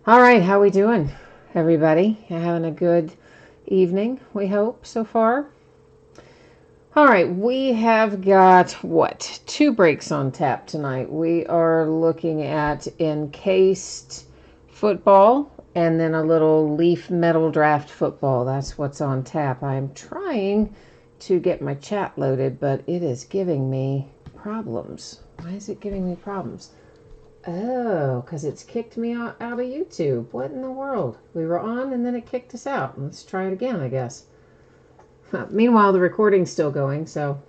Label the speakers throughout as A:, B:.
A: All right, how we doing, everybody? Having a good evening, we hope, so far. All right, we have got, two breaks on tap tonight. We are looking at encased football and then a little leaf metal draft football. That's what's on tap. I'm trying to get my chat loaded, but it is giving me problems. Why is it giving me problems? Oh, because it's kicked me out of YouTube. What in the world? We were on and then it kicked us out. Let's try it again, I guess. Meanwhile, the recording's still going, so.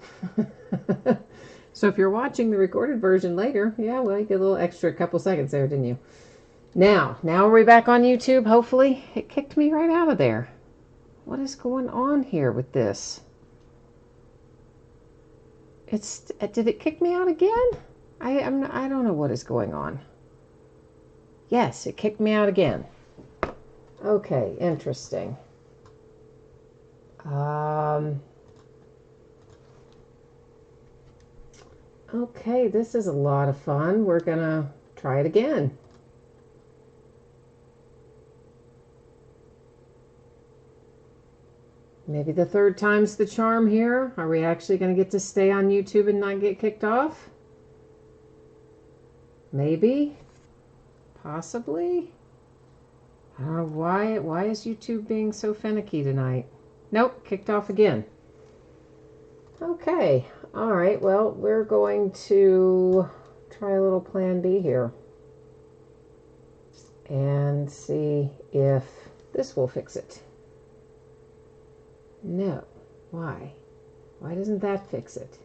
A: So if you're watching the recorded version later, yeah, well, you get a little extra couple seconds there, didn't you? Now are we back on YouTube, hopefully? It kicked me right out of there. What is going on here with this? Did it kick me out again? I don't know what is going on. Yes, it kicked me out again. Okay, interesting. Okay, this is a lot of fun. We're gonna try it again. Maybe the third time's the charm here. Are we actually going to get to stay on YouTube and not get kicked off? Maybe. Possibly. I don't know why. Why is YouTube being so finicky tonight? Nope, kicked off again. Okay. All right. Well, we're going to try a little plan B here and see if this will fix it. No. Why? Why doesn't that fix it?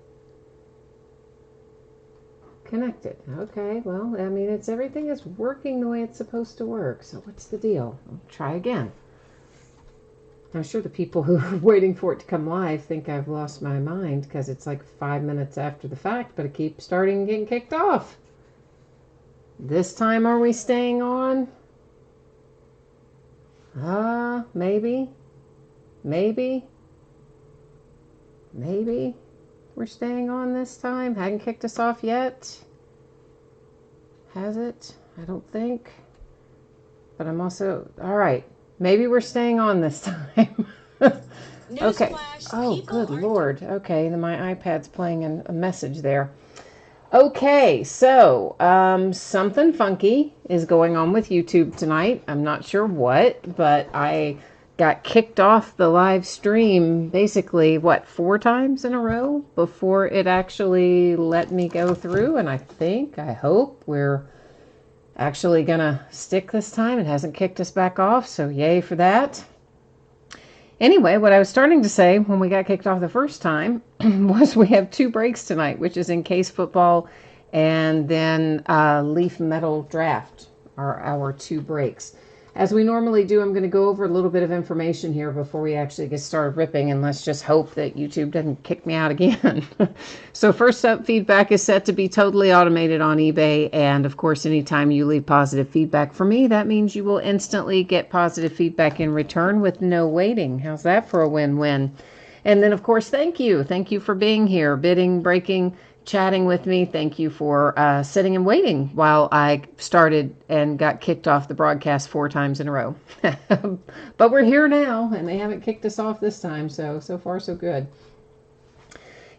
A: Connected. Okay, well, I mean, everything is working the way it's supposed to work. So what's the deal? I'll try again. I'm sure the people who are waiting for it to come live think I've lost my mind because it's like 5 minutes after the fact, but it keeps starting and getting kicked off. This time, are we staying on? Maybe. Maybe we're staying on this time. Hadn't kicked us off yet. Has it? I don't think. But I'm also... All right. Maybe we're staying on this time. Okay. Oh, good Lord. Okay, my iPad's playing a message there. Okay, so something funky is going on with YouTube tonight. I'm not sure what, but I got kicked off the live stream basically, 4 times in a row before it actually let me go through. And I hope we're actually going to stick this time. It hasn't kicked us back off, so yay for that. Anyway, what I was starting to say when we got kicked off the first time was we have 2 breaks tonight, which is encased football and then leaf metal draft are our 2 breaks. As we normally do, I'm going to go over a little bit of information here before we actually get started ripping, and let's just hope that YouTube doesn't kick me out again. So first up, feedback is set to be totally automated on eBay, and of course, anytime you leave positive feedback for me, that means you will instantly get positive feedback in return with no waiting. How's that for a win-win? And then, of course, thank you. Thank you for being here, bidding, breaking, chatting with me. Thank you for sitting and waiting while I started and got kicked off the broadcast 4 times in a row. But we're here now, and they haven't kicked us off this time, so far so good.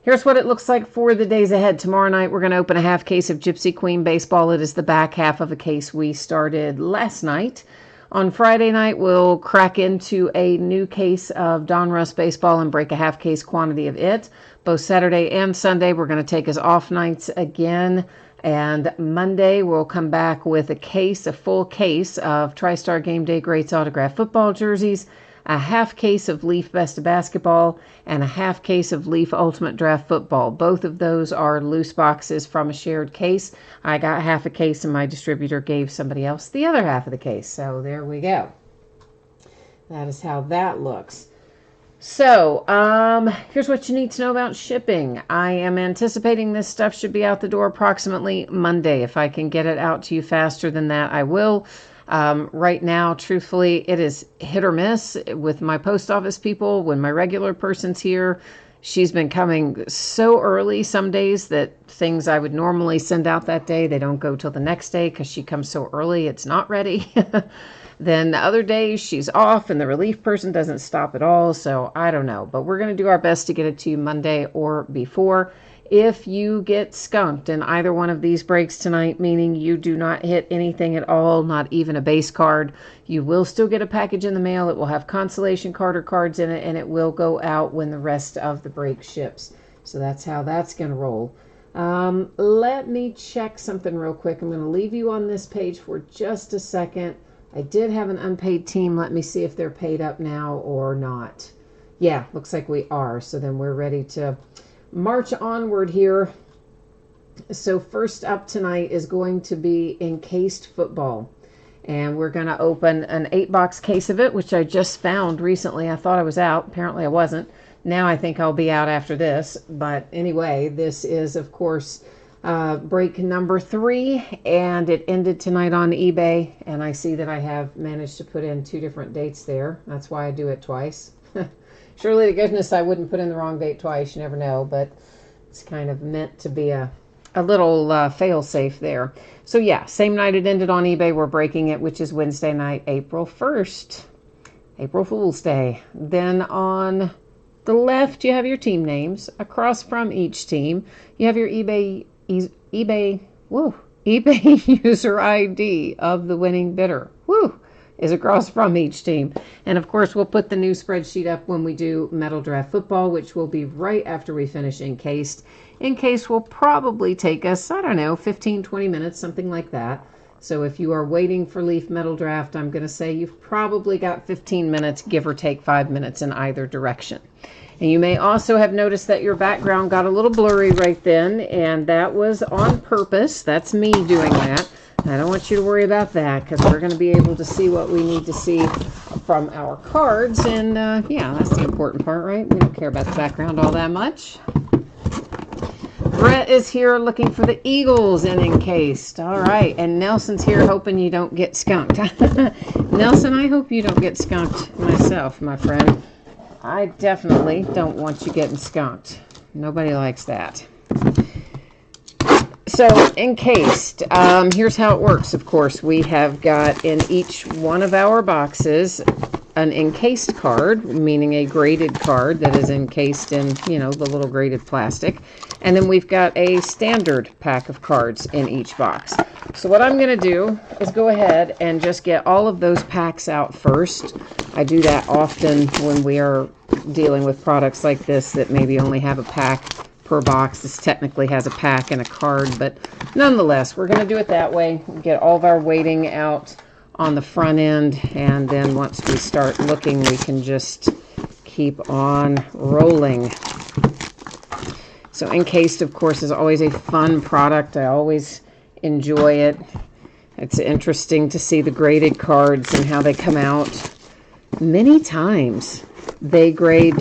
A: Here's what it looks like for the days ahead. Tomorrow night, we're going to open a half case of Gypsy Queen Baseball. It is the back half of a case we started last night. On Friday night, we'll crack into a new case of Donruss Baseball and break a half case quantity of it. Both Saturday and Sunday, we're going to take us off nights again. And Monday, we'll come back with a full case of TriStar Game Day Greats autographed football jerseys, a half case of Leaf Best of Basketball, and a half case of Leaf Ultimate Draft Football. Both of those are loose boxes from a shared case. I got half a case and my distributor gave somebody else the other half of the case. So there we go. That is how that looks. So, here's what you need to know about shipping. I am anticipating this stuff should be out the door approximately Monday. If I can get it out to you faster than that, I will. Right now, truthfully, it is hit or miss with my post office people. When my regular person's here, She's been coming so early some days that things I would normally send out that day, they don't go till the next day because she comes so early it's not ready. Then the other days she's off and the relief person doesn't stop at all. So I don't know, but we're going to do our best to get it to you Monday or before. If you get skunked in either one of these breaks tonight, meaning you do not hit anything at all, not even a base card, you will still get a package in the mail. It will have consolation card or cards in it, and it will go out when the rest of the break ships. So that's how that's going to roll. Let me check something real quick. I'm going to leave you on this page for just a second. I did have an unpaid team. Let me see if they're paid up now or not. Yeah, looks like we are. So then we're ready to march onward here. So first up tonight is going to be encased football. And we're going to open an 8-box case of it, which I just found recently. I thought I was out. Apparently I wasn't. Now I think I'll be out after this. But anyway, this is, of course, break number 3. And it ended tonight on eBay. And I see that I have managed to put in 2 different dates there. That's why I do it twice. Surely to goodness I wouldn't put in the wrong date twice. You never know. But it's kind of meant to be a little fail-safe there. So yeah, same night it ended on eBay. We're breaking it, which is Wednesday night, April 1st. April Fool's Day. Then on the left, you have your team names. Across from each team, you have your eBay user ID of the winning bidder. Woo! Is across from each team. And of course, we'll put the new spreadsheet up when we do Metal Draft Football, which will be right after we finish Encased. Encased will probably take us, I don't know, 15, 20 minutes, something like that. So if you are waiting for Leaf Metal Draft, I'm going to say you've probably got 15 minutes, give or take 5 minutes in either direction. And you may also have noticed that your background got a little blurry right then, and that was on purpose. That's me doing that. I don't want you to worry about that because we're going to be able to see what we need to see from our cards. And yeah, that's the important part, right? We don't care about the background all that much. Brett is here looking for the Eagles in Encased. All right. And Nelson's here hoping you don't get skunked. Nelson, I hope you don't get skunked myself, my friend. I definitely don't want you getting skunked. Nobody likes that. So, Encased, here's how it works, of course. We have got in each one of our boxes an encased card, meaning a graded card that is encased in, you know, the little graded plastic. And then we've got a standard pack of cards in each box. So what I'm going to do is go ahead and just get all of those packs out first. I do that often when we are dealing with products like this that maybe only have a pack per box. This technically has a pack and a card, but nonetheless, we're going to do it that way. Get all of our weighting out on the front end, and then once we start looking, we can just keep on rolling. So Encased, of course, is always a fun product. I always enjoy it. It's interesting to see the graded cards and how they come out. Many times they grade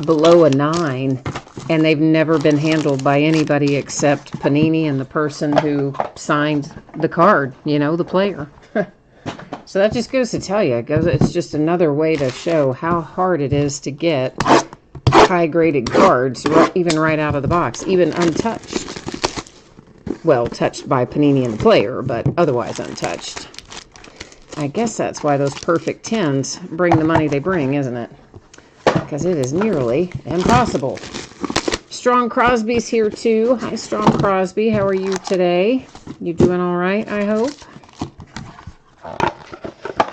A: below a 9, and they've never been handled by anybody except Panini and the person who signed the card, you know, the player. So that just goes to tell you, it's just another way to show how hard it is to get high-graded cards, even right out of the box, even untouched. Well, touched by Panini and the player, but otherwise untouched. I guess that's why those perfect 10s bring the money they bring, isn't it? Because it is nearly impossible. Strong Crosby's here too. Hi, Strong Crosby. How are you today? You doing all right, I hope?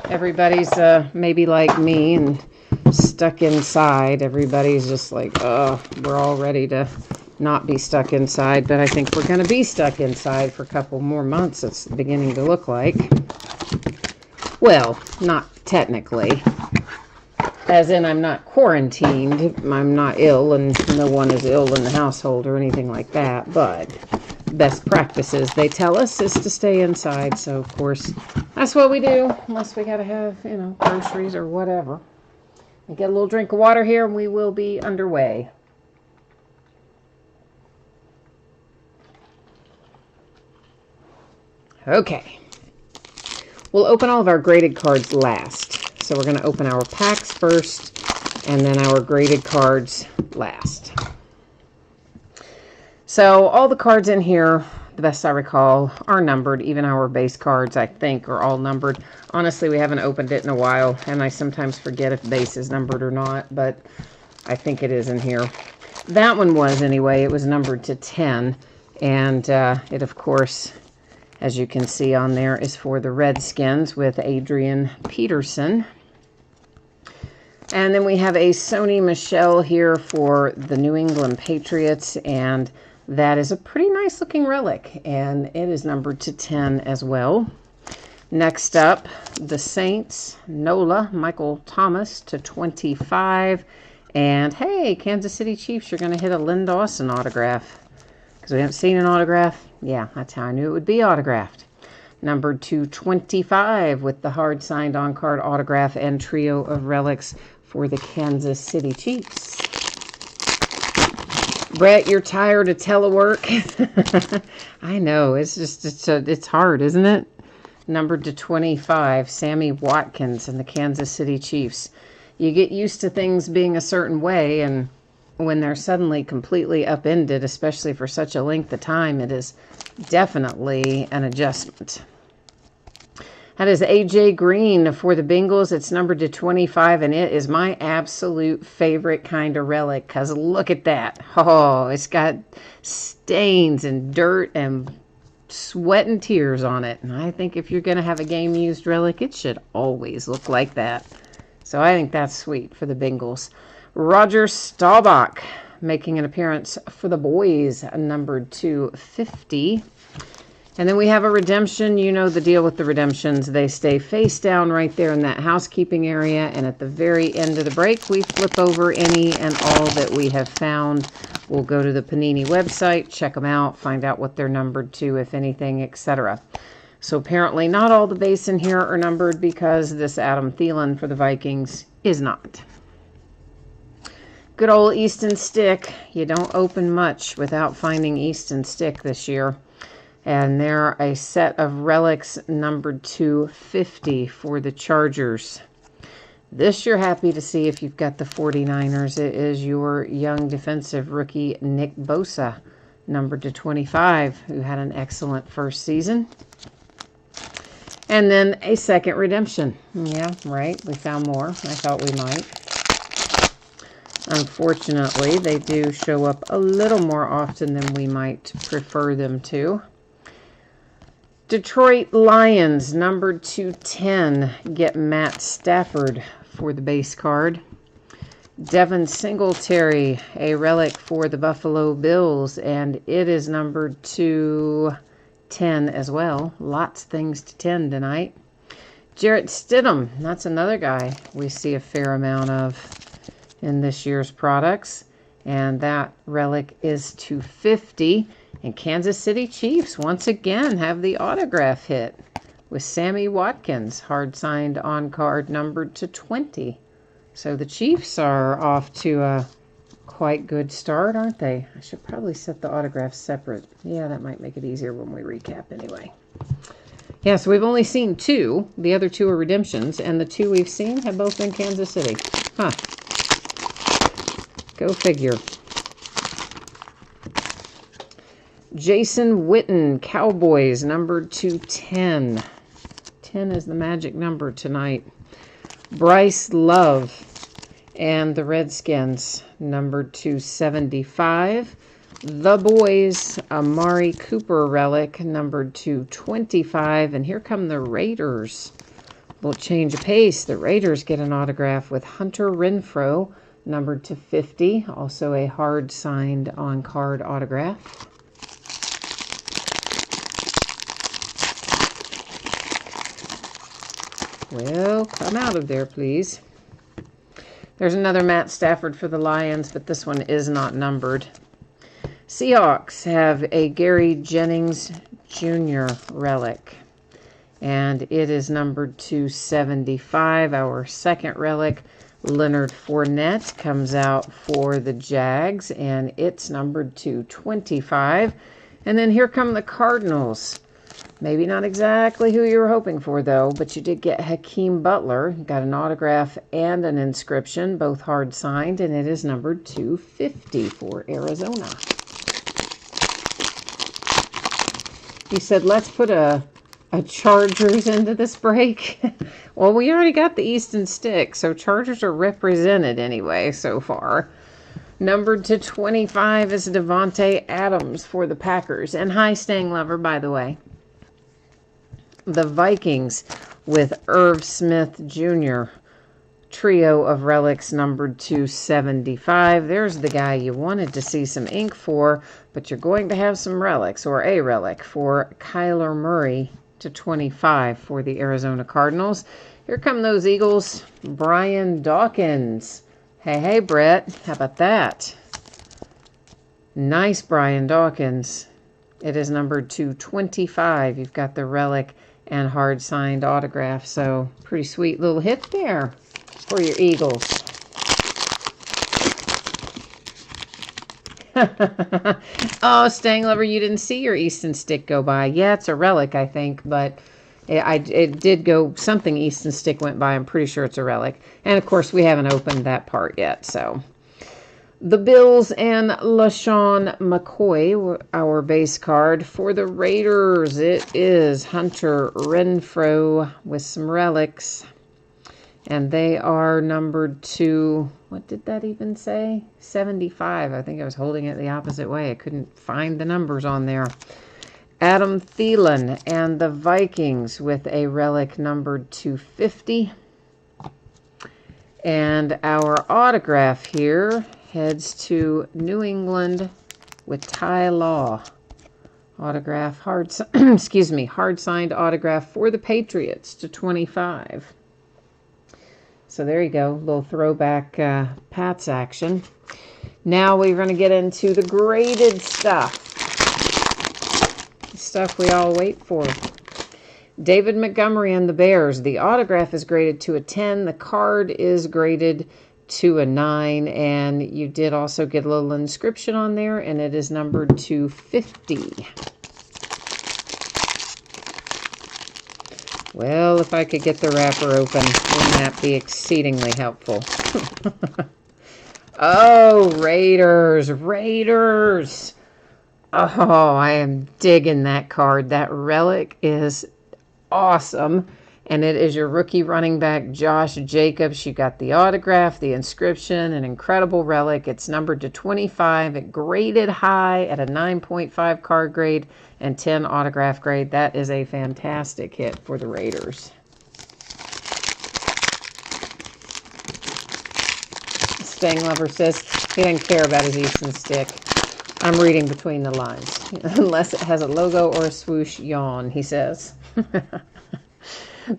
A: Everybody's maybe like me and stuck inside. Everybody's just like, oh, we're all ready to not be stuck inside. But I think we're going to be stuck inside for a couple more months. It's beginning to look like. Well, not technically. As in, I'm not quarantined, I'm not ill, and no one is ill in the household or anything like that, but best practices, they tell us, is to stay inside, so of course, that's what we do, unless we gotta have, you know, groceries or whatever. We get a little drink of water here, and we will be underway. Okay. We'll open all of our graded cards last. So we're going to open our packs first, and then our graded cards last. So all the cards in here, the best I recall, are numbered. Even our base cards, I think, are all numbered. Honestly, we haven't opened it in a while, and I sometimes forget if base is numbered or not, but I think it is in here. That one was, anyway. It was numbered to 10, and it, of course, as you can see on there, is for the Redskins with Adrian Peterson. And then we have a Sony Michel here for the New England Patriots, and that is a pretty nice looking relic, and it is numbered to 10 as well. Next up, the Saints, Nola, Michael Thomas to 25. And hey, Kansas City Chiefs, you're going to hit a Lynn Dawson autograph. Because we haven't seen an autograph. Yeah, that's how I knew it would be autographed. Numbered to 25 with the hard signed on-card autograph and trio of relics for the Kansas City Chiefs. Brett, you're tired of telework. I know, it's hard, isn't it? Numbered to 25, Sammy Watkins and the Kansas City Chiefs. You get used to things being a certain way, and when they're suddenly completely upended, especially for such a length of time, it is definitely an adjustment. That is AJ Green for the Bengals. It's numbered to 25, and it is my absolute favorite kind of relic, because look at that. Oh, it's got stains and dirt and sweat and tears on it. And I think if you're going to have a game-used relic, it should always look like that. So I think that's sweet for the Bengals. Roger Staubach making an appearance for the boys, numbered to 50. And then we have a redemption. You know the deal with the redemptions. They stay face down right there in that housekeeping area. And at the very end of the break, we flip over any and all that we have found. We'll go to the Panini website, check them out, find out what they're numbered to, if anything, etc. So apparently not all the base in here are numbered, because this Adam Thielen for the Vikings is not. Good old Easton Stick. You don't open much without finding Easton Stick this year. And they're a set of relics numbered to 50 for the Chargers. This you're happy to see if you've got the 49ers. It is your young defensive rookie Nick Bosa, numbered to 25, who had an excellent first season. And then a second redemption. Yeah, right. We found more. I thought we might. Unfortunately, they do show up a little more often than we might prefer them to. Detroit Lions, numbered to 10, get Matt Stafford for the base card. Devin Singletary, a relic for the Buffalo Bills, and it is numbered to 10 as well. Lots of things to 10 tonight. Jarrett Stidham, that's another guy we see a fair amount of in this year's products, and that relic is to 50. And Kansas City Chiefs once again have the autograph hit with Sammy Watkins, hard signed on card, numbered to 20. So the Chiefs are off to a quite good start, aren't they? I should probably set the autographs separate. Yeah, that might make it easier when we recap anyway. Yeah, so we've only seen 2. The other 2 are redemptions, and the 2 we've seen have both been Kansas City. Huh. Go figure. Jason Witten, Cowboys, numbered to 10. 10 is the magic number tonight. Bryce Love and the Redskins, numbered to 75. The Boys, Amari Cooper relic, numbered to 25. And here come the Raiders. A little change of pace. The Raiders get an autograph with Hunter Renfrow, numbered to 50. Also a hard signed on-card autograph. Well, come out of there, please. There's another Matt Stafford for the Lions, but this one is not numbered. Seahawks have a Gary Jennings Jr. relic, and it is numbered to 75. Our second relic, Leonard Fournette, comes out for the Jags, and it's numbered to 25. And then here come the Cardinals. Maybe not exactly who you were hoping for, though, but you did get Hakeem Butler. You got an autograph and an inscription, both hard signed, and it is numbered 250 for Arizona. He said, let's put a Chargers into this break. Well, we already got the Easton stick, so Chargers are represented anyway so far. Numbered to 25 is Devontae Adams for the Packers. And hi, Staying Lover, by the way. The Vikings with Irv Smith Jr. Trio of relics numbered to 75. There's the guy you wanted to see some ink for, but you're going to have some relics, or a relic, for Kyler Murray to 25 for the Arizona Cardinals. Here come those Eagles. Brian Dawkins. Hey, Brett. How about that? Nice, Brian Dawkins. It is numbered to 25. You've got the relic and hard signed autograph. So pretty sweet little hit there for your Eagles. Oh, Staying Lover, you didn't see your Easton stick go by. Yeah, it's a relic, I think, but it did go, something Easton stick went by. I'm pretty sure it's a relic. And, of course, we haven't opened that part yet, so. The Bills and LaShawn McCoy were our base card. For the Raiders, it is Hunter Renfrow with some relics. And they are numbered to, what did that even say? 75. I think I was holding it the opposite way. I couldn't find the numbers on there. Adam Thielen and the Vikings with a relic numbered to 50. And our autograph here heads to New England with Ty Law. Autograph, hard signed autograph for the Patriots to 25. So there you go, little throwback Pats action. Now we're going to get into the graded stuff. The stuff we all wait for. David Montgomery and the Bears. The autograph is graded to a 10. The card is graded to a 9. And you did also get a little inscription on there, and it is numbered to 50. Well, if I could get the wrapper open, wouldn't that be exceedingly helpful? Oh, Raiders. Oh, I am digging that card. That relic is awesome. And it is your rookie running back, Josh Jacobs. You got the autograph, the inscription, an incredible relic. It's numbered to 25. It graded high at a 9.5 card grade and 10 autograph grade. That is a fantastic hit for the Raiders. Staying Lover says he doesn't care about his Easton stick. I'm reading between the lines. Unless it has a logo or a swoosh, yawn, he says.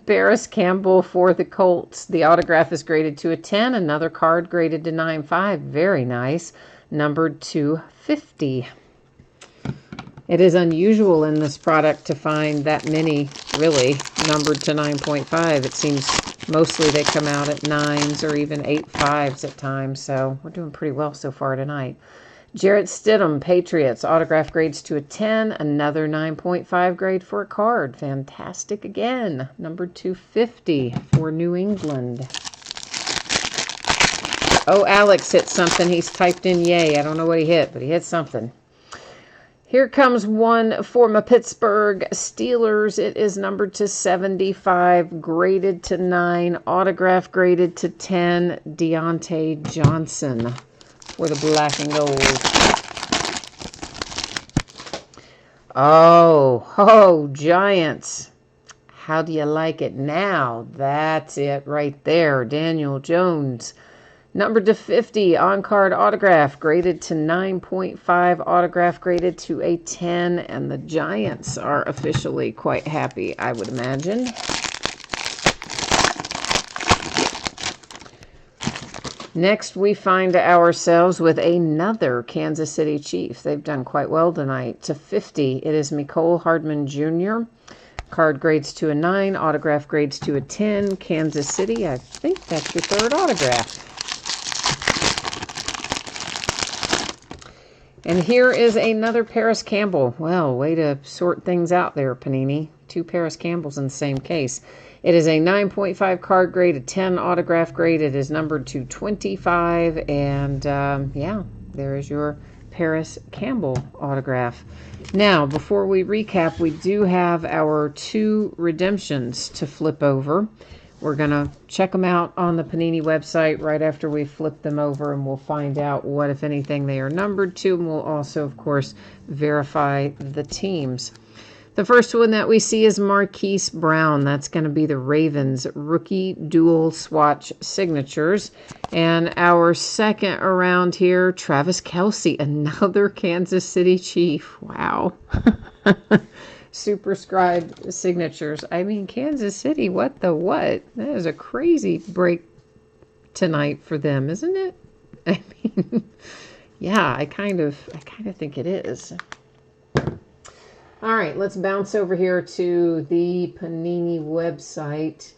A: Paris Campbell for the Colts. The autograph is graded to a 10. Another card graded to 9.5. Very nice. Numbered to 50. It is unusual in this product to find that many, really, numbered to 9.5. It seems mostly they come out at 9s or even 8.5s at times. So we're doing pretty well so far tonight. Jarrett Stidham, Patriots, autograph grades to a 10, another 9.5 grade for a card. Fantastic again. Number 250 for New England. Oh, Alex hit something. He's typed in yay. I don't know what he hit, but he hit something. Here comes one for my Pittsburgh Steelers. It is numbered to 75, graded to 9, autograph graded to 10, Deontay Johnson. For the black and gold. Oh, Giants. How do you like it now? That's it right there. Daniel Jones. Numbered to 50, on-card autograph, graded to 9.5, autograph graded to a 10, and the Giants are officially quite happy, I would imagine. Next, we find ourselves with another Kansas City Chief. They've done quite well tonight. To 50, it is Mecole Hardman Jr. Card grades to a 9, autograph grades to a 10. Kansas City, I think that's your third autograph. And here is another Paris Campbell. Well, way to sort things out there, Panini. 2 Paris Campbells in the same case. It is a 9.5 card grade, a 10 autograph grade. It is numbered to 25. And yeah, there is your Paris Campbell autograph. Now, before we recap, we do have our 2 redemptions to flip over. We're going to check them out on the Panini website right after we flip them over, and we'll find out what, if anything, they are numbered to, and we'll also, of course, verify the teams. The first one that we see is Marquise Brown. That's going to be the Ravens rookie dual swatch signatures. And our second around here, Travis Kelce, another Kansas City Chief. Wow. Superscribed signatures. I mean, Kansas City, what the what? That is a crazy break tonight for them, isn't it? I mean, yeah, I kind of think it is. All right, let's bounce over here to the Panini website.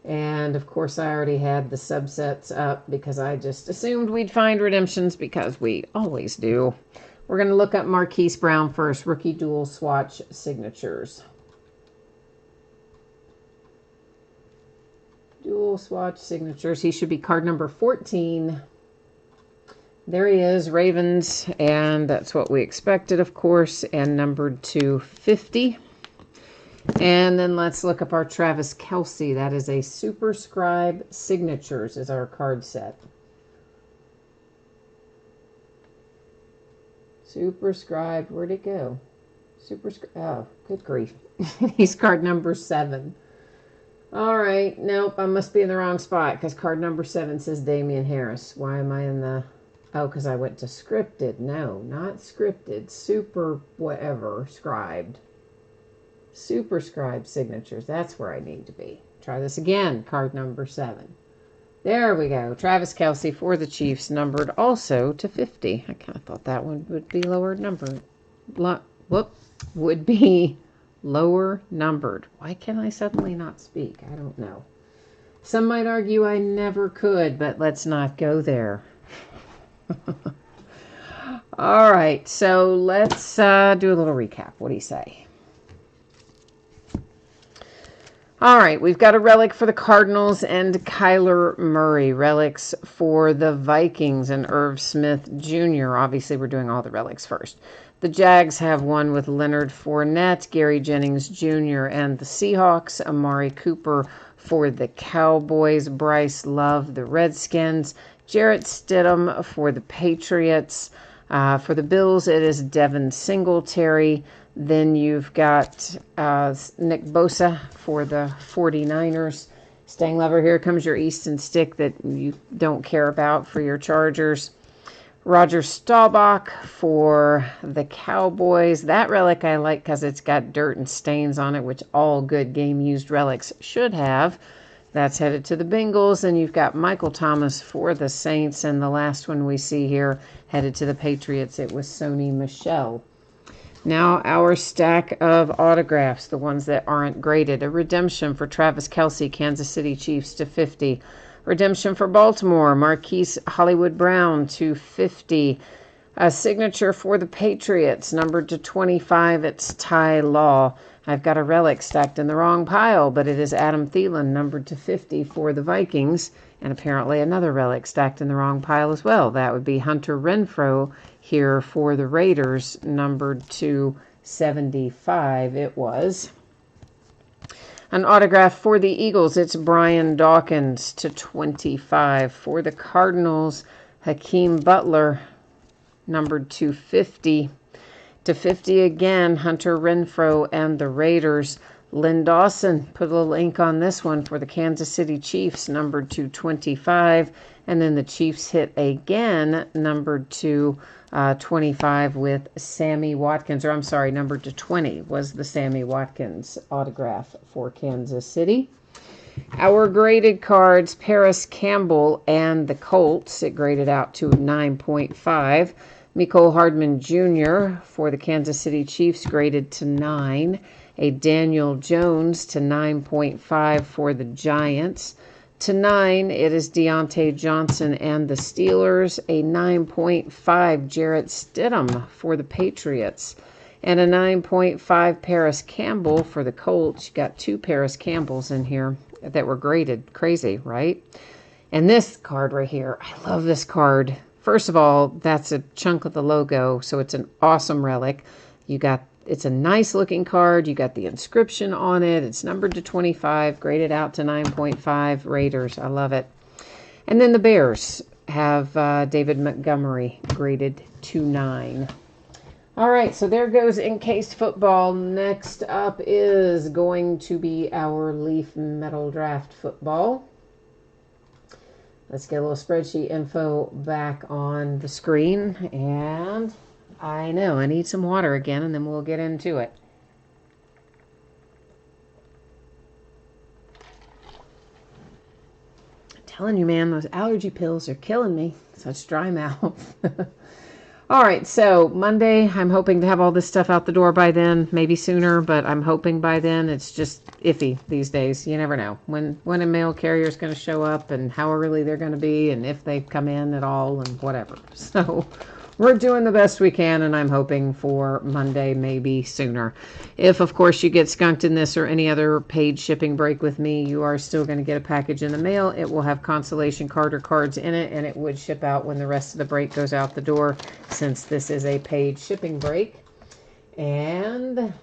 A: And, of course, I already had the subsets up because I just assumed we'd find redemptions because we always do. We're going to look up Marquise Brown first, rookie dual swatch signatures. Dual swatch signatures. He should be card number 14. There he is, Ravens, and that's what we expected, of course, and numbered to 50. And then let's look up our Travis Kelce. That is a Superscribe Signatures is our card set. Superscribed, where'd it go? Superscribed, oh, good grief. He's card number 7. All right, nope, I must be in the wrong spot because card number 7 says Damian Harris. Why am I in the... Oh, because I went to scripted. No, not scripted. Super whatever, scribed. Superscribed signatures. That's where I need to be. Try this again. Card number 7. There we go. Travis Kelce for the Chiefs, numbered also to 50. I kind of thought that one would be lower numbered. Would be lower numbered. Why can I suddenly not speak? I don't know. Some might argue I never could, but let's not go there. All right, so let's do a little recap. What do you say? All right, we've got a relic for the Cardinals and Kyler Murray. Relics for the Vikings and Irv Smith Jr. Obviously, we're doing all the relics first. The Jags have one with Leonard Fournette, Gary Jennings Jr., and the Seahawks. Amari Cooper for the Cowboys. Bryce Love, the Redskins. Jarrett Stidham for the Patriots. For the Bills, it is Devin Singletary. Then you've got Nick Bosa for the 49ers. Staying lever, here comes your Easton Stick that you don't care about for your Chargers. Roger Staubach for the Cowboys. That relic I like because it's got dirt and stains on it, which all good game-used relics should have. That's headed to the Bengals. And you've got Michael Thomas for the Saints. And the last one we see here headed to the Patriots. It was Sony Michel. Now our stack of autographs, the ones that aren't graded. A redemption for Travis Kelce, Kansas City Chiefs to 50. Redemption for Baltimore, Marquise Hollywood Brown to 50. A signature for the Patriots, numbered to 25. It's Ty Law. I've got a relic stacked in the wrong pile, but it is Adam Thielen, numbered to 50 for the Vikings. And apparently another relic stacked in the wrong pile as well. That would be Hunter Renfrow here for the Raiders, numbered to 75 it was. An autograph for the Eagles, it's Brian Dawkins to 25. For the Cardinals, Hakeem Butler, numbered to 50. To 50 again, Hunter Renfrow and the Raiders. Lynn Dawson, put a little ink on this one for the Kansas City Chiefs, numbered to 25. And then the Chiefs hit again, numbered to 25 with Sammy Watkins. Or I'm sorry, numbered to 20 was the Sammy Watkins autograph for Kansas City. Our graded cards, Paris Campbell and the Colts. It graded out to 9.5. Mecole Hardman Jr. for the Kansas City Chiefs graded to 9. A Daniel Jones to 9.5 for the Giants. to 9, it is Deontay Johnson and the Steelers. A 9.5, Jarrett Stidham for the Patriots. And a 9.5, Paris Campbell for the Colts. You got 2 Paris Campbells in here that were graded. Crazy, right? And this card right here, I love this card. First of all, that's a chunk of the logo, so it's an awesome relic. It's a nice looking card. You got the inscription on it. It's numbered to 25, graded out to 9.5. Raiders, I love it. And then the Bears have David Montgomery graded to 9. All right, so there goes Encased Football. Next up is going to be our Leaf Metal Draft Football. Let's get a little spreadsheet info back on the screen. And I know, I need some water again, and then we'll get into it. I'm telling you, man, those allergy pills are killing me. Such dry mouth. All right, so Monday, I'm hoping to have all this stuff out the door by then, maybe sooner, but I'm hoping by then. It's just iffy these days. You never know when a mail carrier is going to show up and how early they're going to be and if they come in at all and whatever. So we're doing the best we can, and I'm hoping for Monday, maybe sooner. If, of course, you get skunked in this or any other paid shipping break with me, you are still going to get a package in the mail. It will have consolation card or cards in it, and it would ship out when the rest of the break goes out the door, since this is a paid shipping break. And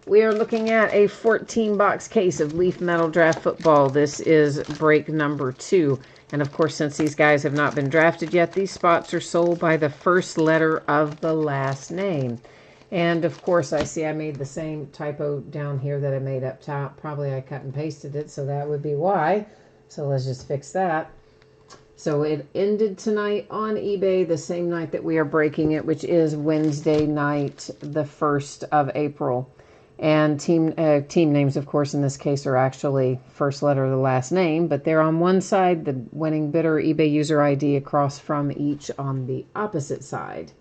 A: we are looking at a 14-box case of Leaf Metal Draft Football. This is break number 2. And, of course, since these guys have not been drafted yet, these spots are sold by the first letter of the last name. And, of course, I see I made the same typo down here that I made up top. Probably I cut and pasted it, so that would be why. So let's just fix that. So it ended tonight on eBay, the same night that we are breaking it, which is Wednesday night, the 1st of April. And team names, of course, in this case are actually first letter of the last name, but they're on one side, the winning bidder eBay user ID across from each on the opposite side.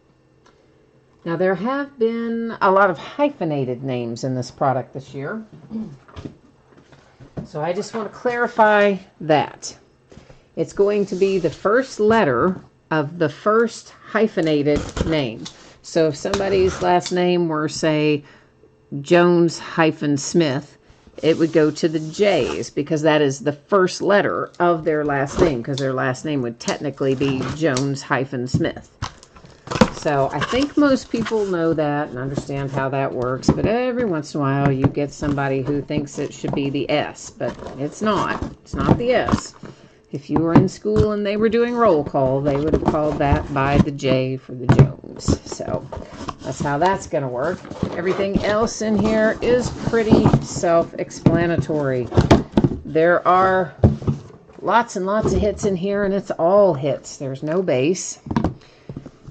A: Now, there have been a lot of hyphenated names in this product this year. So I just want to clarify that. It's going to be the first letter of the first hyphenated name. So if somebody's last name were, say, Jones-Smith, it would go to the J's because that is the first letter of their last name, because their last name would technically be Jones-Smith. So I think most people know that and understand how that works, but every once in a while you get somebody who thinks it should be the S, but it's not. It's not the S. If you were in school and they were doing roll call, they would have called that by the J for the Jones. So that's how that's going to work. Everything else in here is pretty self-explanatory. There are lots and lots of hits in here, and it's all hits. There's no base.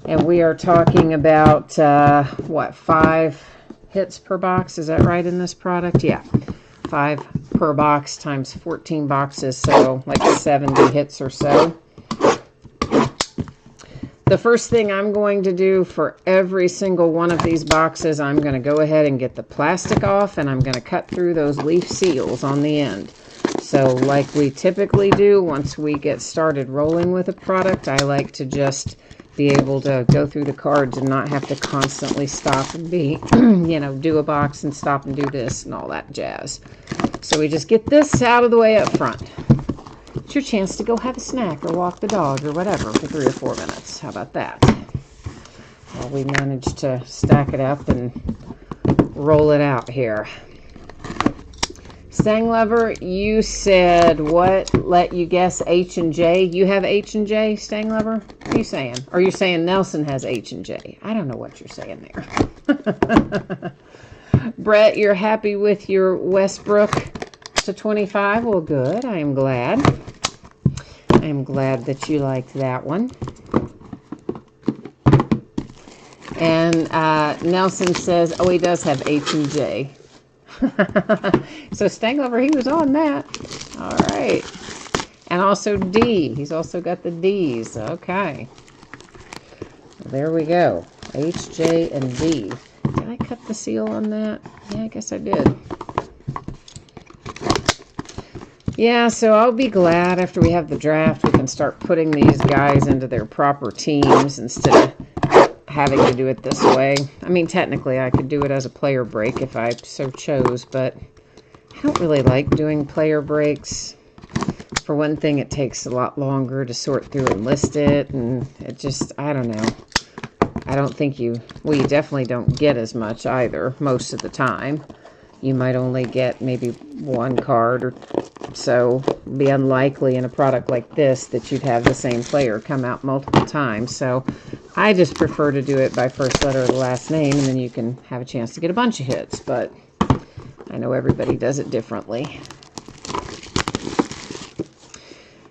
A: And we are talking about, 5 hits per box? Is that right in this product? Yeah. 5 per box times 14 boxes, so like 70 hits or so. The first thing I'm going to do for every single one of these boxes, I'm going to go ahead and get the plastic off, and I'm going to cut through those leaf seals on the end. So like we typically do once we get started rolling with a product, I like to just be able to go through the cards and not have to constantly stop and be, do a box and stop and do this and all that jazz. So we just get this out of the way up front. It's your chance to go have a snack or walk the dog or whatever for 3 or 4 minutes. How about that? Well, we managed to stack it up and roll it out here. Stang Lover, you said what? Let you guess H and J. You have H and J, Stang Lover? What are you saying? Or you're saying Nelson has H and J? I don't know what you're saying there. Brett, you're happy with your Westbrook to 25? Well, good. I am glad. I am glad that you liked that one. And Nelson says, oh, he does have H and J. So Stang Lover, he was on that. All right. And also D. He's also got the D's. Okay. Well, there we go. H, J, and D. Did I cut the seal on that? Yeah, I guess I did. Yeah, so I'll be glad after we have the draft, we can start putting these guys into their proper teams instead of having to do it this way. I mean, technically, I could do it as a player break if I so chose, but I don't really like doing player breaks. For one thing, it takes a lot longer to sort through and list it, and it just, I don't know. I don't think you definitely don't get as much either most of the time. You might only get maybe one card or so. It'd be unlikely in a product like this that you'd have the same player come out multiple times. So I just prefer to do it by first letter of the last name, and then you can have a chance to get a bunch of hits. But I know everybody does it differently.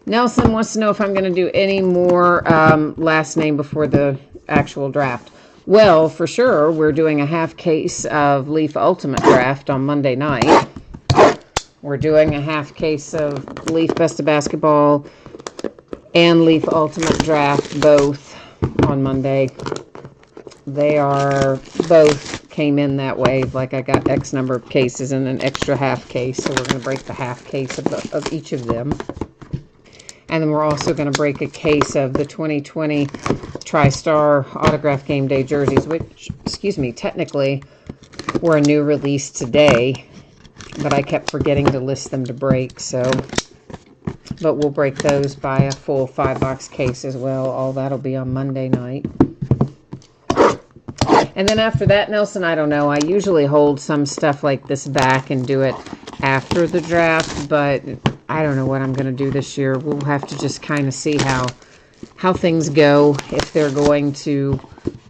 A: Nelson wants to know if I'm going to do any more last name before the actual draft. Well, for sure, we're doing a half case of Leaf Ultimate Draft on Monday night. We're doing a half case of Leaf Best of Basketball and Leaf Ultimate Draft both on Monday. They are both came in that way. Like I got X number of cases and an extra half case, so we're going to break the half case of each of them. And then we're also going to break a case of the 2020 TriStar Autograph Game Day jerseys, which, excuse me, technically were a new release today, but I kept forgetting to list them to break, so, but we'll break those by a full 5-box case as well. All that'll be on Monday night. And then after that, Nelson, I don't know. I usually hold some stuff like this back and do it after the draft, but I don't know what I'm going to do this year. We'll have to just kind of see how things go. If they're going to,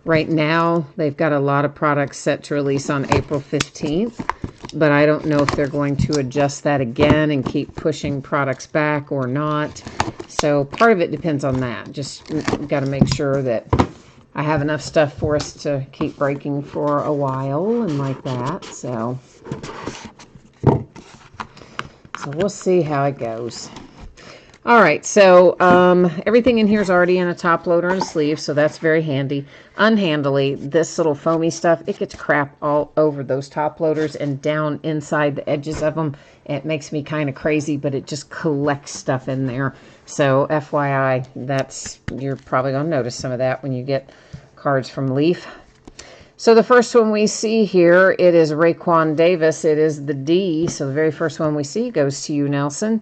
A: right now, they've got a lot of products set to release on April 15th, but I don't know if they're going to adjust that again and keep pushing products back or not. So part of it depends on that. Just got to make sure that I have enough stuff for us to keep breaking for a while and like that. So we'll see how it goes. All right, so everything in here is already in a top loader and sleeve, so that's very handy. Unhandily, this little foamy stuff, it gets crap all over those top loaders and down inside the edges of them. It makes me kind of crazy, but it just collects stuff in there. So FYI, you're probably going to notice some of that when you get cards from Leaf. So the first one we see here, it is Raekwon Davis. It is the D. So the very first one we see goes to you, Nelson.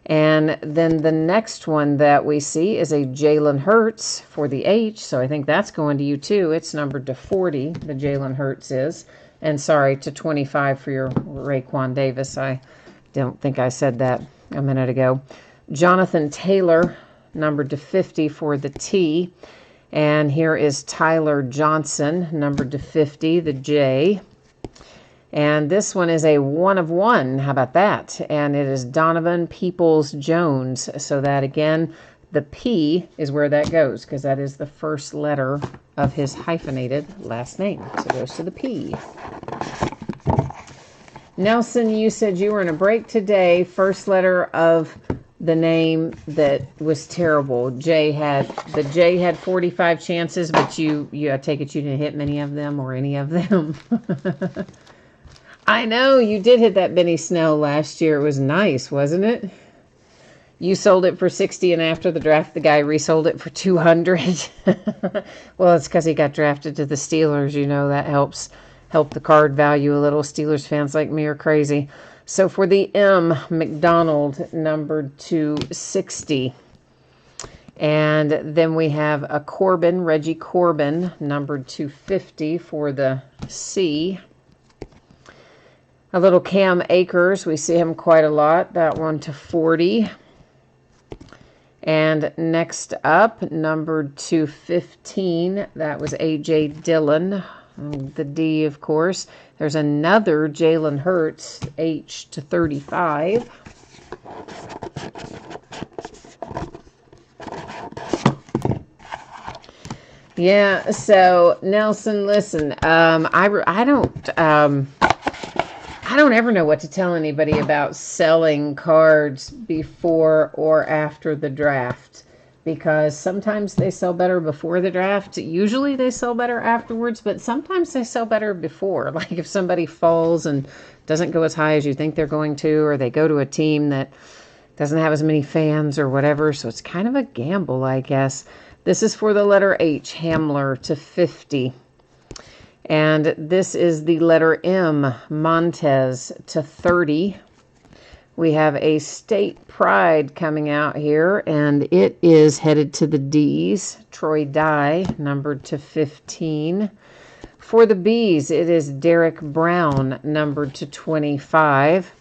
A: And then the next one that we see is a Jalen Hurts for the H. So I think that's going to you too. It's numbered to 40, the Jalen Hurts is. And sorry, to 25 for your Raekwon Davis. I don't think I said that a minute ago. Jonathan Taylor, numbered to 50 for the T. And here is Tyler Johnson, numbered to 50, the J. And this one is a 1 of 1. How about that? And it is Donovan Peoples-Jones. So that, again, the P is where that goes, because that is the first letter of his hyphenated last name. So it goes to the P. Nelson, you said you were in a break today. First letter of the name that was terrible. The J had 45 chances, but I take it you didn't hit many of them or any of them. I know, you did hit that Benny Snell last year. It was nice, wasn't it? You sold it for 60, and after the draft, the guy resold it for 200. Well, it's because he got drafted to the Steelers. You know, that help the card value a little. Steelers fans like me are crazy. So for the M, McDonald, numbered to 60. And then we have a Reggie Corbin, numbered to 50 for the C. A little Cam Akers, we see him quite a lot, that one to 40. And next up, numbered to 15, that was A.J. Dillon, the D, of course. There's another Jalen Hurts, H to 35. Yeah, so Nelson, listen, I don't ever know what to tell anybody about selling cards before or after the draft, because sometimes they sell better before the draft. Usually they sell better afterwards, but sometimes they sell better before. Like if somebody falls and doesn't go as high as you think they're going to, or they go to a team that Doesn't have as many fans or whatever, so it's kind of a gamble, I guess. This is for the letter H, Hamler, to 50. And this is the letter M, Montez, to 30. We have a State Pride coming out here, and it is headed to the D's. Troy Dye, numbered to 15. For the B's, it is Derek Brown, numbered to 25.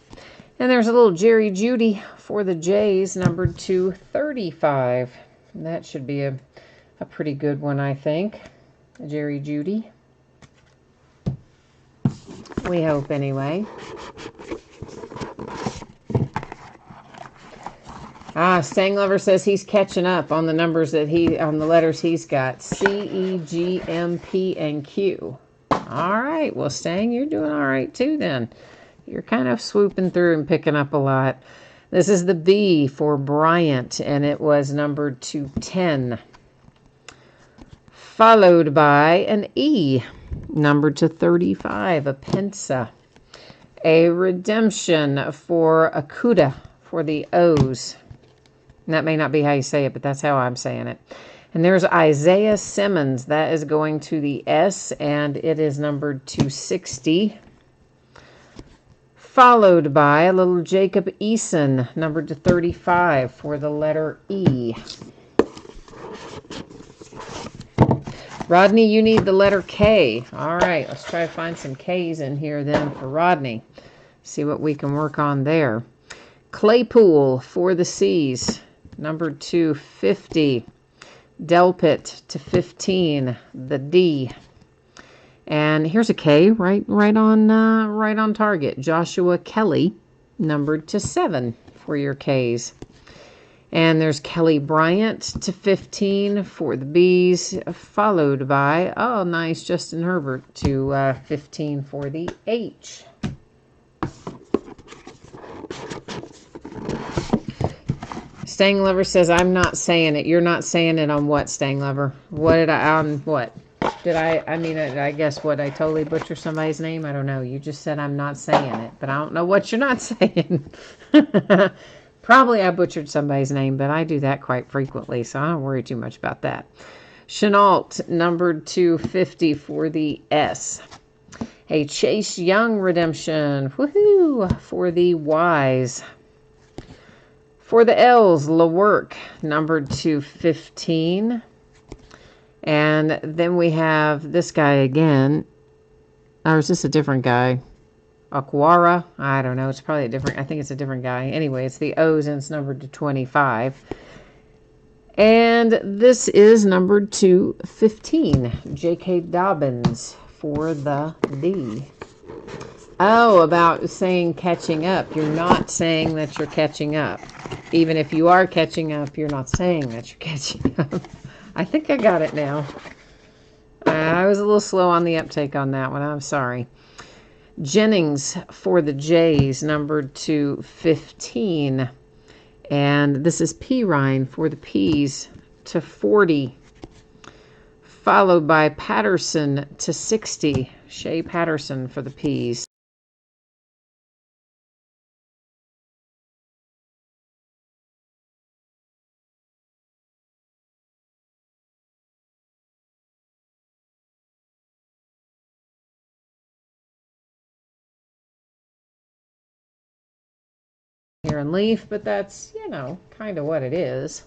A: And there's a little Jerry Judy for the J's, numbered to 35. And that should be a pretty good one, I think. Jerry Judy. We hope, anyway. Stang Lover says he's catching up on the numbers that on the letters he's got. C, E, G, M, P, and Q. All right. Well, Stang, you're doing all right, too, then. You're kind of swooping through and picking up a lot. This is the B for Bryant, and it was numbered to 10. Followed by an E, numbered to 35, a Pensa. A Redemption for Akuda for the O's. And that may not be how you say it, but that's how I'm saying it. And there's Isaiah Simmons. That is going to the S, and it is numbered to 60. Followed by a little Jacob Eason, numbered to 35 for the letter E. Rodney, you need the letter K. All right, let's try to find some K's in here then for Rodney. See what we can work on there. Claypool for the C's, numbered to 50. Delpit to 15, the D. And here's a K, right on target. Joshua Kelly, numbered to 7 for your K's. And there's Kelly Bryant to 15 for the B's, followed by, oh, nice, Justin Herbert to 15 for the H. Stang Lover says, I'm not saying it. You're not saying it on what, Stang Lover? What did I, on what? Did I guess what, I totally butchered somebody's name? I don't know. You just said I'm not saying it, but I don't know what you're not saying. Probably I butchered somebody's name, but I do that quite frequently, so I don't worry too much about that. Chenault, numbered to 50 for the S. A Chase Young redemption, woohoo, for the Y's. For the L's, LaWork, numbered to 15. And then we have this guy again. Or is this a different guy? Aquara? I don't know. It's probably a different, I think it's a different guy. Anyway, it's the O's and it's numbered to 25. And this is numbered to 15. J.K. Dobbins for the D. Oh, about saying catching up. You're not saying that you're catching up. Even if you are catching up, you're not saying that you're catching up. I think I got it now. I was a little slow on the uptake on that one. I'm sorry. Jennings for the J's, numbered to 15. And this is Pirine for the P's to 40. Followed by Patterson to 60. Shea Patterson for the P's. Here in leaf, but that's, you know, kind of what it is.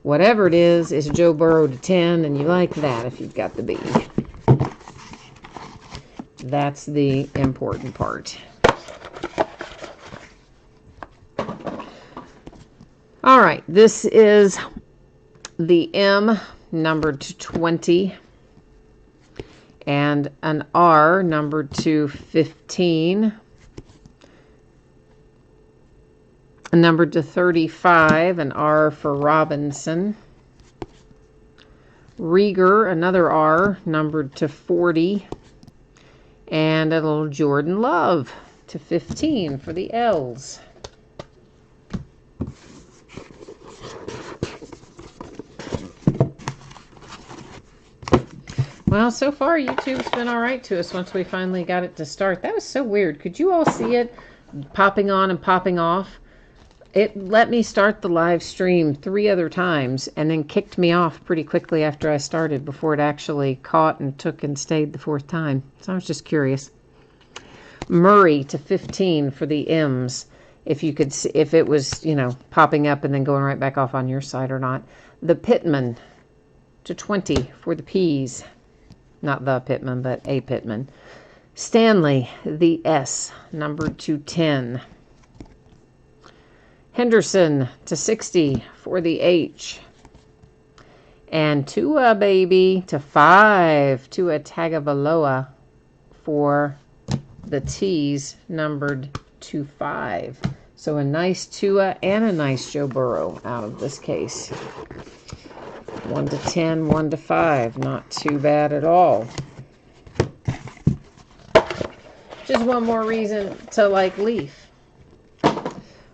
A: Whatever it is Joe Burrow to 10, and you like that if you've got the B. That's the important part. All right, this is the M, numbered to 20, and an R, numbered to 15. Numbered to 35, an R for Robinson. Rieger, another R, numbered to 40. And a little Jordan Love to 15 for the L's. Well, so far YouTube's been all right to us once we finally got it to start. That was so weird. Could you all see it popping on and popping off? It let me start the live stream 3 other times and then kicked me off pretty quickly after I started before it actually caught and took and stayed the 4th time. So I was just curious. Murray to 15 for the M's. If you could see, if it was, popping up and then going right back off on your side or not. The Pittman to 20 for the P's. Not the Pittman, but a Pittman. Stanley, the S, numbered to 10. Henderson to 60 for the H. And Tua, baby, to 5. Tua Tagovailoa for the T's, numbered to 5. So a nice Tua and a nice Joe Burrow out of this case. 1 to 10, 1 to 5. Not too bad at all. Just one more reason to like Leaf.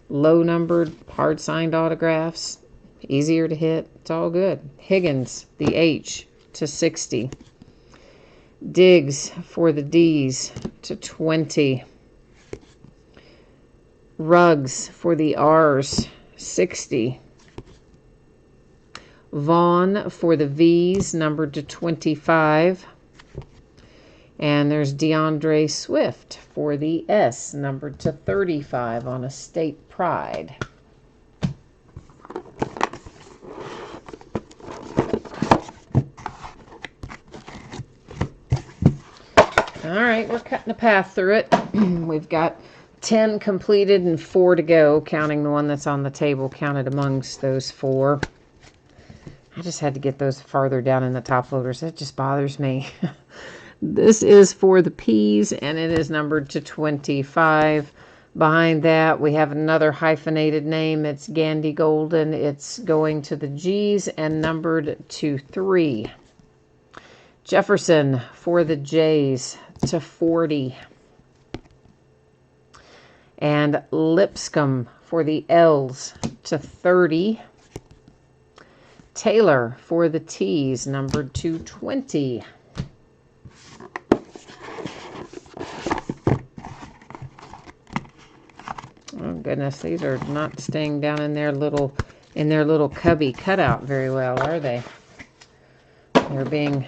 A: Low numbered, hard signed autographs. Easier to hit. It's all good. Higgins, the H, to 60. Diggs for the D's to 20. Ruggs for the R's, 60. Vaughn for the V's, numbered to 25. And there's DeAndre Swift for the S, numbered to 35 on a State Pride. All right, we're cutting a path through it. We've got 10 completed and 4 to go, counting the one that's on the table, counted amongst those 4. I just had to get those farther down in the top loaders. That just bothers me. This is for the P's, and it is numbered to 25. Behind that, we have another hyphenated name. It's Gandy Golden. It's going to the G's and numbered to 3. Jefferson for the J's to 40. And Lipscomb for the L's to 30. Taylor for the T's, numbered to 20. Oh goodness, these are not staying down in their little cubby cutout very well, are they? They're being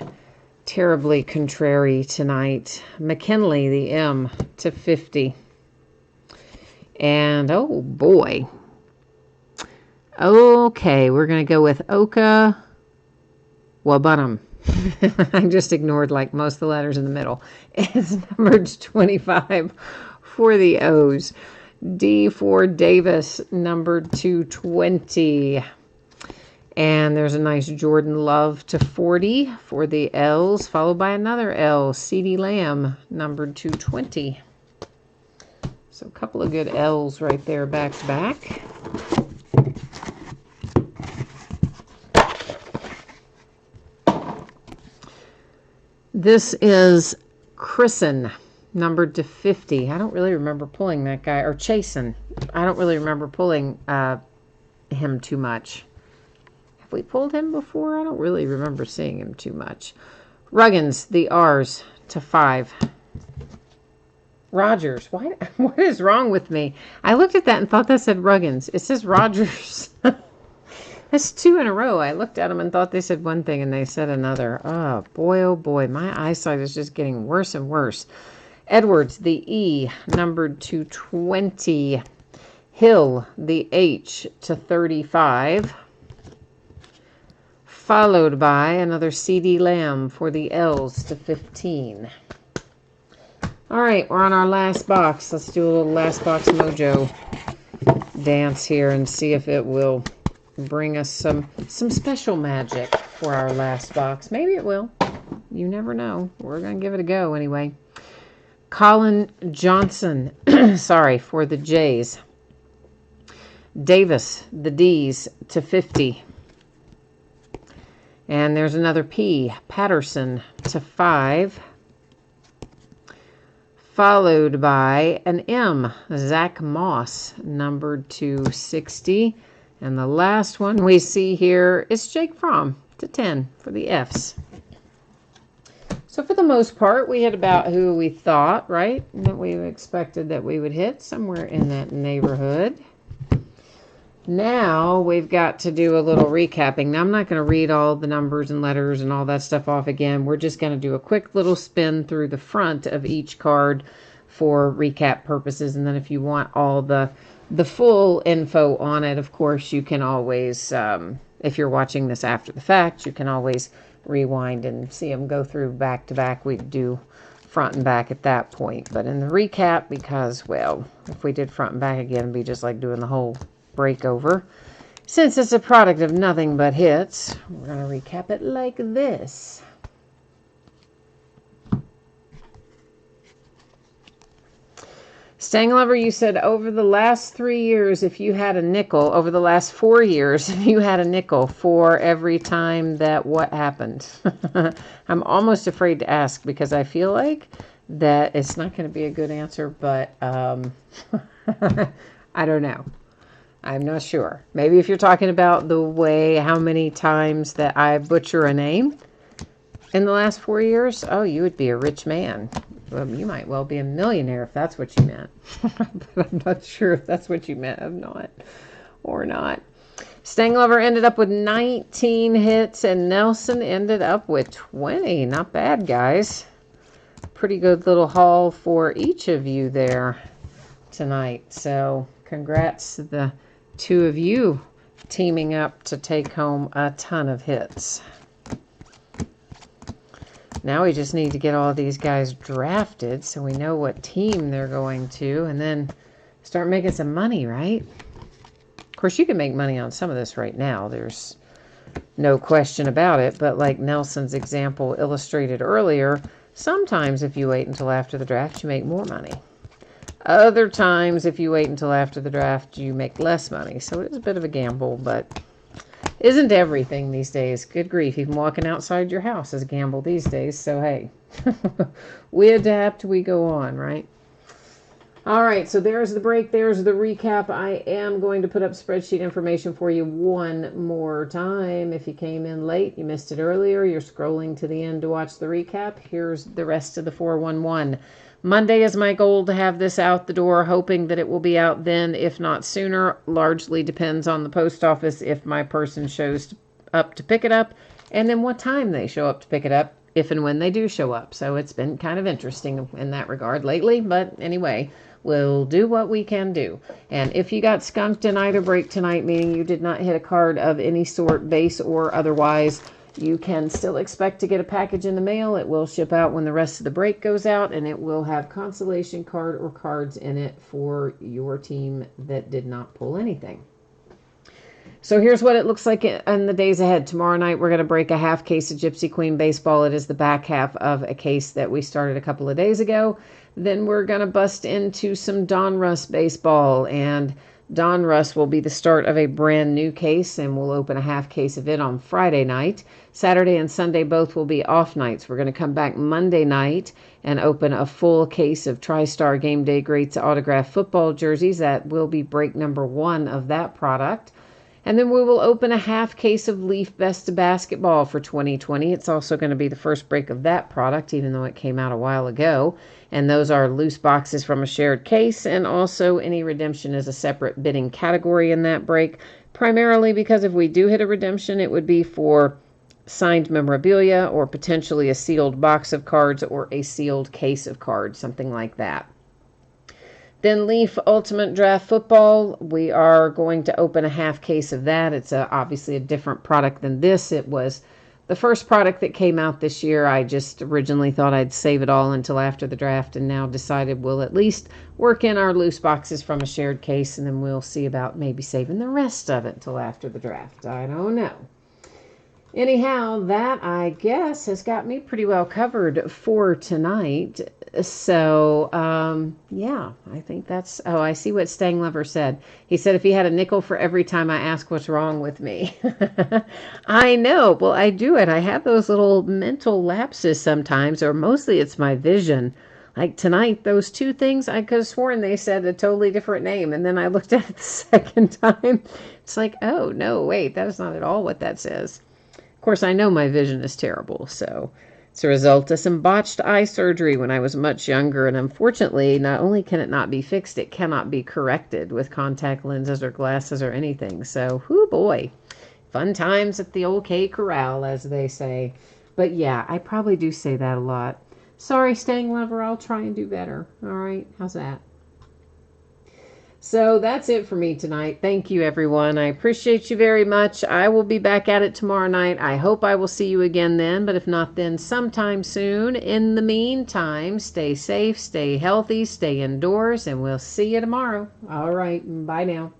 A: terribly contrary tonight. McKinley, the M, to 50. And oh boy. Okay, we're going to go with Oka Wabunam. I just ignored like most of the letters in the middle. It's numbered 25 for the O's. D for Davis, numbered to 20. And there's a nice Jordan Love to 40 for the L's, followed by another L, CeeDee Lamb, numbered to 20. So a couple of good L's right there back to back. This is Chrisen, numbered to 50. I don't really remember pulling that guy, or Chasen. I don't really remember pulling him too much. Have we pulled him before? I don't really remember seeing him too much. Ruggins, the R's, to 5. Rogers. What is wrong with me? I looked at that and thought that said Ruggins. It says Rogers. That's 2 in a row. I looked at them and thought they said one thing and they said another. Oh boy. My eyesight is just getting worse and worse. Edwards, the E, numbered to 20. Hill, the H, to 35. Followed by another CeeDee Lamb for the L's to 15. All right, we're on our last box. Let's do a little last box mojo dance here and see if it will bring us some special magic for our last box. Maybe it will. You never know. We're going to give it a go anyway. Colin Johnson, for the J's. Davis, the D's, to 50. And there's another P, Patterson, to 5. Followed by an M, Zach Moss, numbered to 60. And the last one we see here is Jake Fromm, to 10 for the F's. So for the most part, we hit about who we thought, right? That we expected that we would hit, somewhere in that neighborhood. Now we've got to do a little recapping. Now I'm not going to read all the numbers and letters and all that stuff off again. We're just going to do a quick little spin through the front of each card for recap purposes. And then if you want all the full info on it, of course, you can always, if you're watching this after the fact, you can always rewind and see them go through back to back. We do front and back at that point. But in the recap, because, well, if we did front and back again, it'd be just like doing the whole break over. Since it's a product of nothing but hits, we're going to recap it like this. Staying Lover, you said over the last 3 years, if you had a nickel, over the last 4 years, if you had a nickel for every time that what happened? I'm almost afraid to ask because I feel like that it's not going to be a good answer, but I don't know. I'm not sure. Maybe if you're talking about the way, how many times that I butcher a name in the last 4 years, oh, you would be a rich man. Well, you might well be a millionaire if that's what you meant. But I'm not sure if that's what you meant or not. Staying Lover ended up with 19 hits, and Nelson ended up with 20. Not bad, guys. Pretty good little haul for each of you there tonight. So congrats to the two of you teaming up to take home a ton of hits. Now we just need to get all these guys drafted so we know what team they're going to, and then start making some money, right? Of course, you can make money on some of this right now. There's no question about it. But like Nelson's example illustrated earlier, sometimes if you wait until after the draft, you make more money. Other times, if you wait until after the draft, you make less money. So it is a bit of a gamble, but isn't everything these days? Good grief, even walking outside your house is a gamble these days. So, hey, we adapt, we go on, right? All right, so there's the break. There's the recap. I am going to put up spreadsheet information for you one more time. If you came in late, you missed it earlier, you're scrolling to the end to watch the recap. Here's the rest of the 411. Monday is my goal to have this out the door, hoping that it will be out then, if not sooner. Largely depends on the post office if my person shows up to pick it up, and then what time they show up to pick it up, if and when they do show up. So it's been kind of interesting in that regard lately, but anyway, we'll do what we can do. And if you got skunked in either break tonight, meaning you did not hit a card of any sort, base or otherwise, you can still expect to get a package in the mail. It will ship out when the rest of the break goes out, and it will have consolation card or cards in it for your team that did not pull anything. So here's what it looks like in the days ahead. Tomorrow night, we're going to break a half case of Gypsy Queen Baseball. It is the back half of a case that we started a couple of days ago. Then we're going to bust into some Donruss Baseball, and Donruss will be the start of a brand new case, and we'll open a half case of it on Friday night. Saturday and Sunday both will be off nights. We're going to come back Monday night and open a full case of TriStar Game Day Greats autographed football jerseys. That will be break number 1 of that product. And then we will open a half case of Leaf Best of Basketball for 2020. It's also going to be the first break of that product, even though it came out a while ago. And those are loose boxes from a shared case, and also any redemption is a separate bidding category in that break, primarily because if we do hit a redemption, it would be for signed memorabilia or potentially a sealed box of cards or a sealed case of cards, something like that. Then Leaf Ultimate Draft Football, we are going to open a half case of that. It's obviously a different product than this. It was the first product that came out this year. I just originally thought I'd save it all until after the draft, and now decided we'll at least work in our loose boxes from a shared case, and then we'll see about maybe saving the rest of it until after the draft. I don't know. Anyhow, that, I guess, has got me pretty well covered for tonight. So, yeah, I think that's... Oh, I see what Stang Lover said. He said if he had a nickel for every time I ask what's wrong with me. I know. Well, I do it. I have those little mental lapses sometimes, or mostly it's my vision. Like tonight, those two things, I could have sworn they said a totally different name. And then I looked at it the second time. It's like, oh, no, wait, that is not at all what that says. Of course, I know my vision is terrible, so It's a result of some botched eye surgery when I was much younger, and unfortunately, not only can it not be fixed, it cannot be corrected with contact lenses or glasses or anything. So, whoo boy, fun times at the old K Corral, as they say. But yeah, I probably do say that a lot. Sorry, staying lover, I'll try and do better. All right, how's that? So that's it for me tonight. Thank you, everyone. I appreciate you very much. I will be back at it tomorrow night. I hope I will see you again then, but if not, then sometime soon. In the meantime, stay safe, stay healthy, stay indoors, and we'll see you tomorrow. All right, bye now.